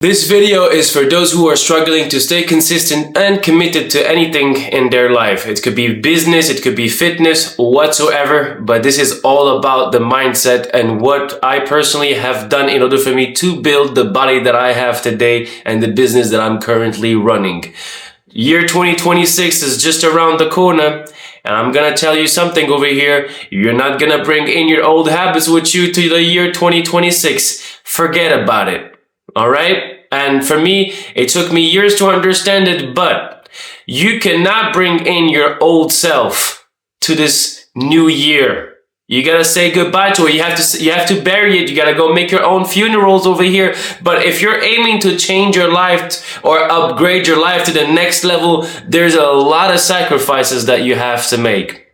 This video is for those who are struggling to stay consistent and committed to anything in their life. It could be business, it could be fitness, whatsoever, but this is all about the mindset and what I personally have done in order for me to build the body that I have today and the business that I'm currently running. Year 2026 is just around the corner. And I'm gonna tell you something over here. You're not gonna bring in your old habits with you to the year 2026. Forget about it. All right? And for me, it took me years to understand it, but you cannot bring in your old self to this new year. You gotta say goodbye to it. You have to bury it. You gotta go make your own funerals over here. But if you're aiming to change your life or upgrade your life to the next level, there's a lot of sacrifices that you have to make.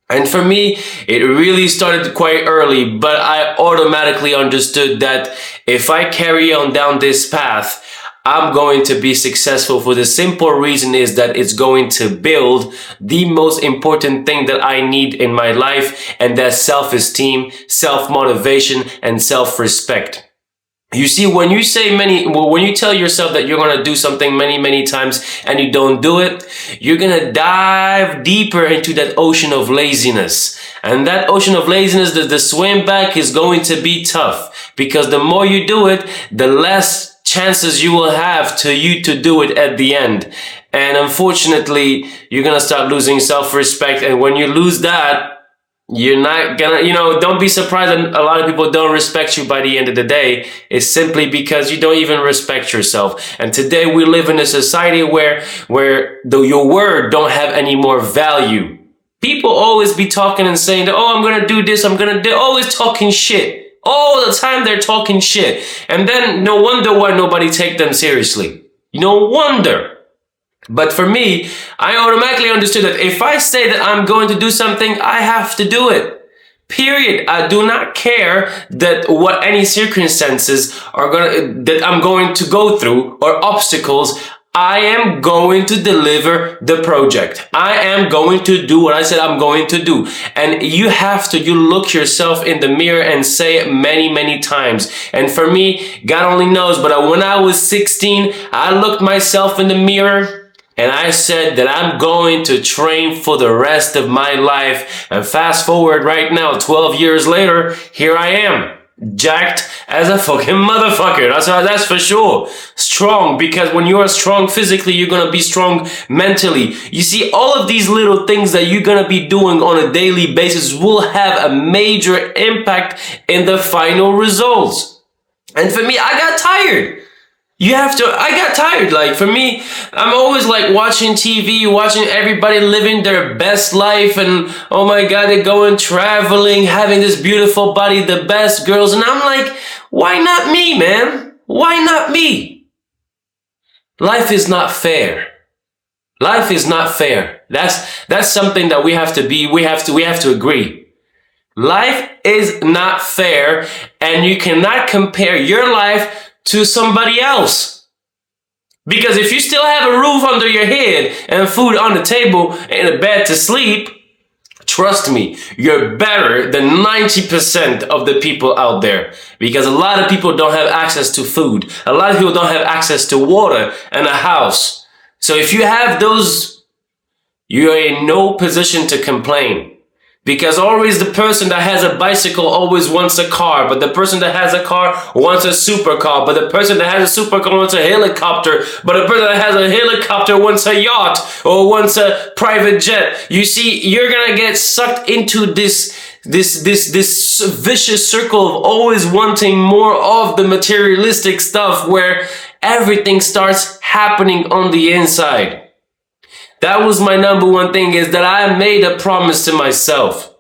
And for me, it really started quite early, but I automatically understood that if I carry on down this path, I'm going to be successful for the simple reason is that it's going to build the most important thing that I need in my life, and that's self-esteem, self-motivation, and self-respect. You see, when you tell yourself that you're going to do something many times and you don't do it, you're going to dive deeper into that ocean of laziness. And that ocean of laziness, the swim back is going to be tough, because the more you do it, the less chances you will have to do it at the end. And unfortunately, you're going to start losing self-respect. And when you lose that, you're not gonna, don't be surprised that a lot of people don't respect you by the end of the day. It's simply because you don't even respect yourself. And today we live in a society where your word don't have any more value. People always be talking and saying that, oh, I'm gonna do this, they're always talking shit. All the time they're talking shit. And then no wonder why nobody take them seriously. No wonder. But for me, I automatically understood that if I say that I'm going to do something, I have to do it. Period. I do not care that what any circumstances that I'm going to go through or obstacles. I am going to deliver the project. I am going to do what I said I'm going to do. And you look yourself in the mirror and say it many times. And for me, God only knows, but when I was 16, I looked myself in the mirror and I said that I'm going to train for the rest of my life. And fast forward right now, 12 years later, here I am. Jacked as a fucking motherfucker. That's for sure. Strong, because when you are strong physically, you're going to be strong mentally. You see, all of these little things that you're going to be doing on a daily basis will have a major impact in the final results. And for me, I got tired. I got tired. Like, for me, I'm always like watching TV, watching everybody living their best life. And oh my God, they're going traveling, having this beautiful body, the best girls. And I'm like, why not me, man? Why not me? Life is not fair. Life is not fair. That's something that we have to agree. Life is not fair, and you cannot compare your life to somebody else. Because if you still have a roof under your head and food on the table and a bed to sleep, trust me, you're better than 90% of the people out there. Because a lot of people don't have access to food. A lot of people don't have access to water and a house. So if you have those, you're in no position to complain. Because always the person that has a bicycle always wants a car, but the person that has a car wants a supercar, but the person that has a supercar wants a helicopter, but the person that has a helicopter wants a yacht or wants a private jet. You see, you're gonna get sucked into this vicious circle of always wanting more of the materialistic stuff where everything starts happening on the inside. That was my number one thing, is that I made a promise to myself.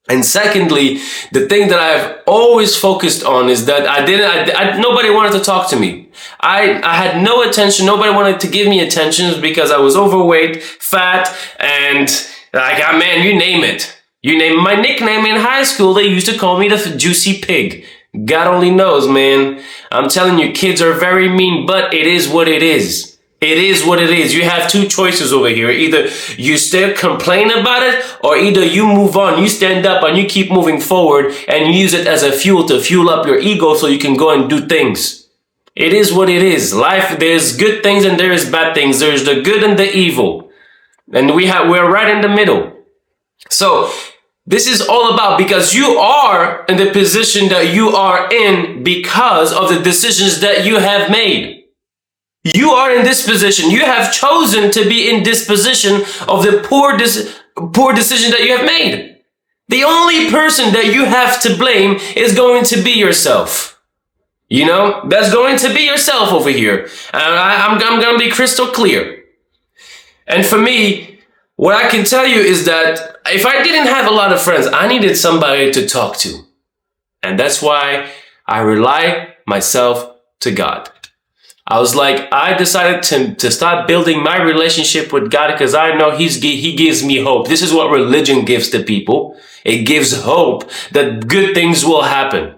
And secondly, the thing that I've always focused on is that nobody wanted to talk to me. I had no attention. Nobody wanted to give me attention because I was overweight, fat, and man, you name it. You name my nickname in high school. They used to call me the juicy pig. God only knows, man. I'm telling you, kids are very mean, but it is what it is. It is what it is. You have two choices over here. Either you still complain about it, or either you move on, you stand up and you keep moving forward and use it as a fuel to fuel up your ego so you can go and do things. It is what it is. Life, there's good things and there is bad things. There's the good and the evil. And we're right in the middle. So this is all about, because you are in the position that you are in because of the decisions that you have made. You are in this position. You have chosen to be in this position of the poor decision that you have made. The only person that you have to blame is going to be yourself. You know, that's going to be yourself over here. And I'm going to be crystal clear. And for me, what I can tell you is that if I didn't have a lot of friends, I needed somebody to talk to. And that's why I rely myself to God. I was like, I decided to start building my relationship with God because I know He gives me hope. This is what religion gives to people. It gives hope that good things will happen.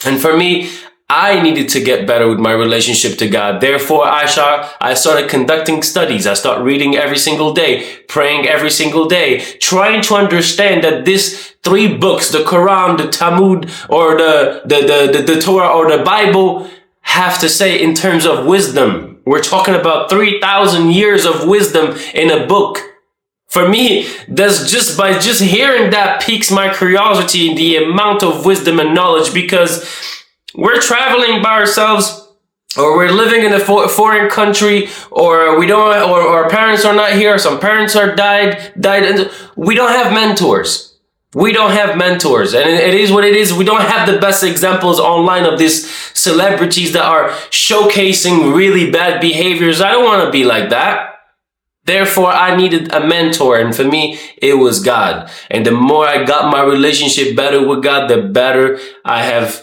And for me, I needed to get better with my relationship to God. Therefore, I started conducting studies. I started reading every single day, praying every single day, trying to understand that these 3 books, the Quran, the Talmud, or the Torah or the Bible, have to say in terms of wisdom. We're talking about 3,000 years of wisdom in a book. For me, that's just by hearing that piques my curiosity in the amount of wisdom and knowledge, because we're traveling by ourselves, or we're living in a foreign country, or or our parents are not here. Some parents are died, and we don't have mentors. We don't have mentors, and it is what it is. We don't have the best examples online of these celebrities that are showcasing really bad behaviors. I don't want to be like that. Therefore, I needed a mentor, and for me, it was God. And the more I got my relationship better with God, the better I've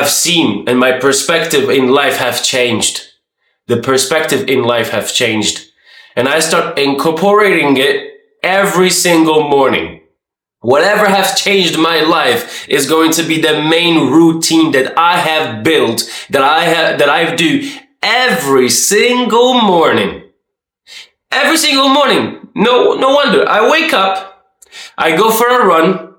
seen, and my perspective in life have changed. The perspective in life have changed. And I start incorporating it every single morning. Whatever has changed my life is going to be the main routine that I have built, that I do every single morning. Every single morning. No wonder. I wake up, I go for a run.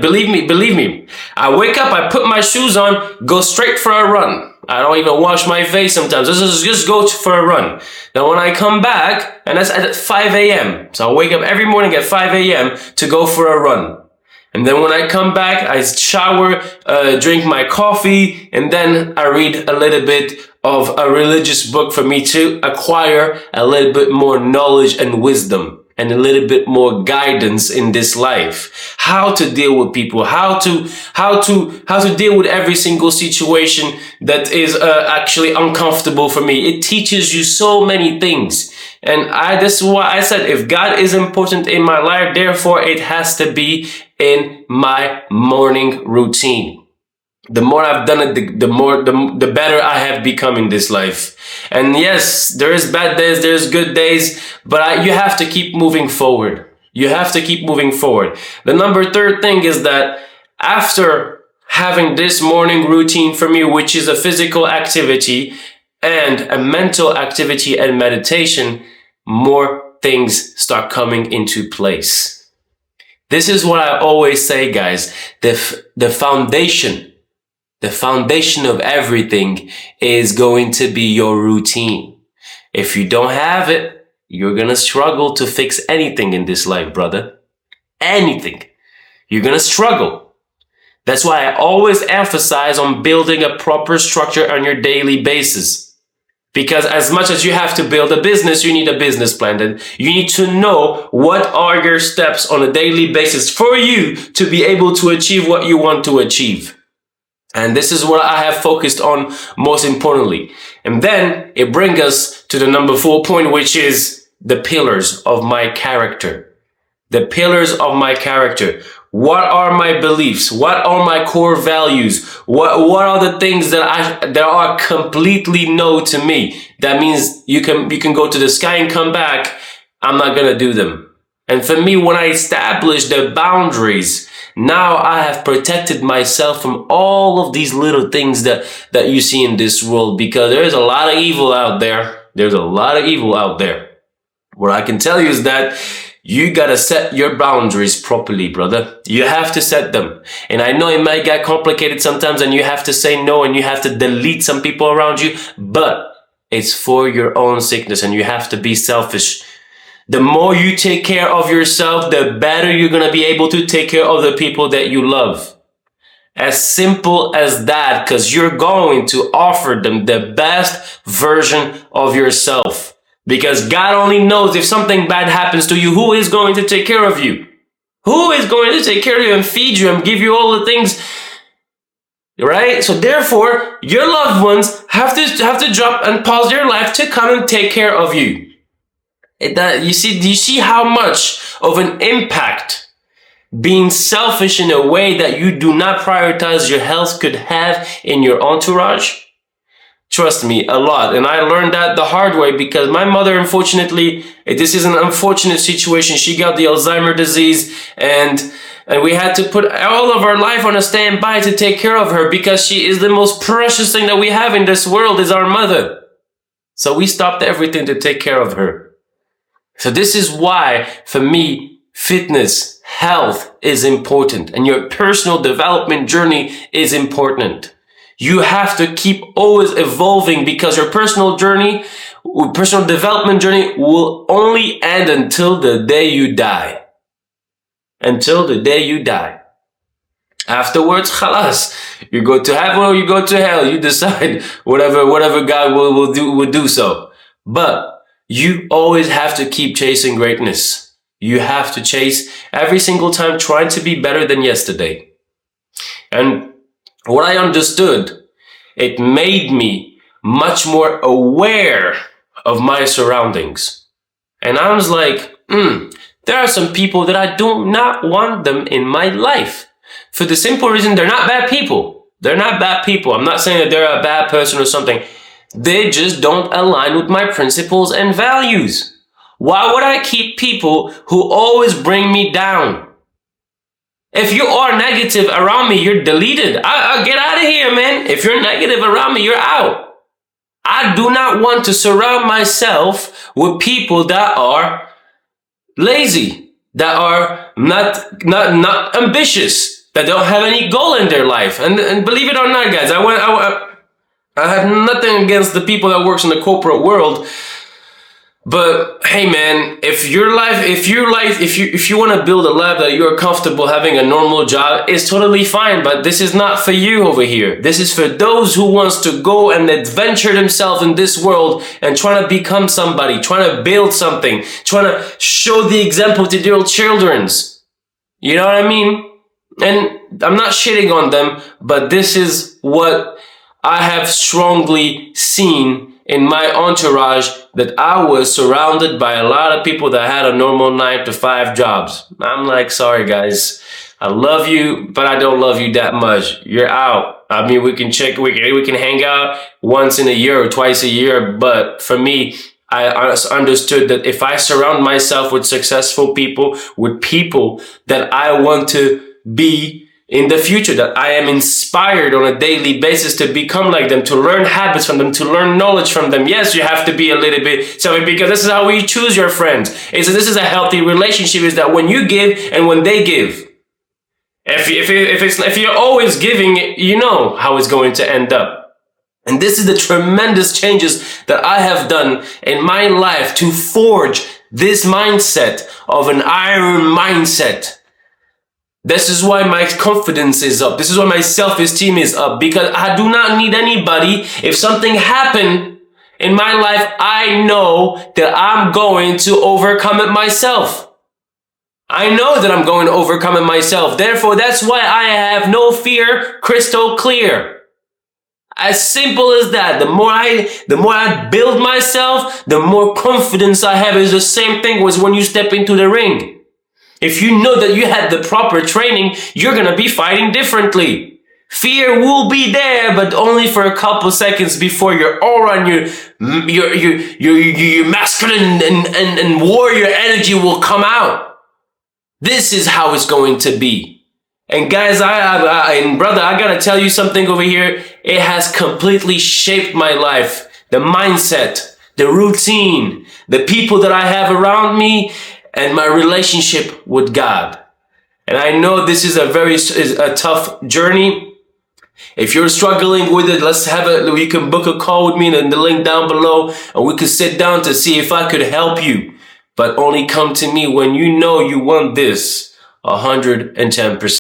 Believe me. I wake up, I put my shoes on, go straight for a run. I don't even wash my face sometimes. Just go for a run. Now when I come back, and that's at 5 a.m. So I wake up every morning at 5 a.m. to go for a run. And then when I come back, I shower, drink my coffee, and then I read a little bit of a religious book for me to acquire a little bit more knowledge and wisdom, and a little bit more guidance in this life. How to deal with people, how to deal with every single situation that is actually uncomfortable for me. It teaches you so many things. And this is why I said, if God is important in my life, therefore it has to be in my morning routine. The more I've done it, the better I have become in this life. And yes, there is bad days, there's good days, but you have to keep moving forward. You have to keep moving forward. The third thing is that after having this morning routine for me, which is a physical activity and a mental activity and meditation, more things start coming into place. This is what I always say, guys. The foundation of everything is going to be your routine. If you don't have it, you're going to struggle to fix anything in this life, brother. Anything. You're going to struggle. That's why I always emphasize on building a proper structure on your daily basis. Because as much as you have to build a business, you need a business plan. And you need to know what are your steps on a daily basis for you to be able to achieve what you want to achieve. And this is what I have focused on most importantly. And then it brings us to the number 4 point, which is the pillars of my character. The pillars of my character. What are my beliefs? What are my core values? What are the things that are completely no to me? That means you can go to the sky and come back. I'm not going to do them. And for me, when I establish the boundaries, now I have protected myself from all of these little things that you see in this world, because there is a lot of evil out there. There's a lot of evil out there. What I can tell you is that you gotta set your boundaries properly, brother. You have to set them. And I know it might get complicated sometimes and you have to say no and you have to delete some people around you, but it's for your own sickness and you have to be selfish. The more you take care of yourself, the better you're gonna be able to take care of the people that you love. As simple as that, because you're going to offer them the best version of yourself. Because God only knows if something bad happens to you, who is going to take care of you? Who is going to take care of you and feed you and give you all the things, right? So therefore, your loved ones have to drop and pause their life to come and take care of you. Do you see how much of an impact being selfish in a way that you do not prioritize your health could have in your entourage? Trust me, a lot. And I learned that the hard way because my mother, unfortunately, this is an unfortunate situation. She got the Alzheimer's disease and we had to put all of our life on a standby to take care of her because she is the most precious thing that we have in this world is our mother. So we stopped everything to take care of her. So this is why, for me, fitness, health is important and your personal development journey is important. You have to keep always evolving because your personal development journey will only end until the day you die. Until the day you die. Afterwards, khalas, you go to heaven or you go to hell. You decide whatever God will do so. But you always have to keep chasing greatness. You have to chase every single time trying to be better than yesterday. And what I understood, it made me much more aware of my surroundings. And I was like, there are some people that I do not want them in my life. For the simple reason they're not bad people. They're not bad people. I'm not saying that they're a bad person or something. They just don't align with my principles and values. Why would I keep people who always bring me down? If you are negative around me, you're deleted. I'll get out of here, man. If you're negative around me, you're out. I do not want to surround myself with people that are lazy, that are not ambitious, that don't have any goal in their life. And believe it or not, guys, I have nothing against the people that works in the corporate world. But hey man, if you want to build a life that you're comfortable having a normal job, it's totally fine. But this is not for you over here. This is for those who wants to go and adventure themselves in this world and trying to become somebody, trying to build something, trying to show the example to their children's. You know what I mean? And I'm not shitting on them, but this is what I have strongly seen in my entourage, that I was surrounded by a lot of people that had a normal 9-to-5 jobs. I'm like, sorry guys, I love you, but I don't love you that much. You're out. I mean, we can hang out once in a year or twice a year, but for me, I understood that if I surround myself with successful people, with people that I want to be in the future, that I am inspired on a daily basis to become like them, to learn habits from them, to learn knowledge from them. Yes, you have to be a little bit selfish because this is how we choose your friends. This is a healthy relationship, is that when you give and when they give. If you're always giving, you know how it's going to end up. And this is the tremendous changes that I have done in my life to forge this mindset of an iron mindset. This is why my confidence is up. This is why my self-esteem is up, because I do not need anybody. If something happened in my life, I know that I'm going to overcome it myself. I know that I'm going to overcome it myself. Therefore, that's why I have no fear, crystal clear. As simple as that. The more I build myself, the more confidence I have. Is the same thing as when you step into the ring. If you know that you had the proper training, you're going to be fighting differently. Fear will be there, but only for a couple seconds before your aura and your masculine and warrior energy will come out. This is how it's going to be. And guys, brother, I got to tell you something over here. It has completely shaped my life. The mindset, the routine, the people that I have around me. and my relationship with God. And I know this is a tough journey. If you're struggling with it, you can book a call with me in the link down below, and we can sit down to see if I could help you. But only come to me when you know you want this 110%.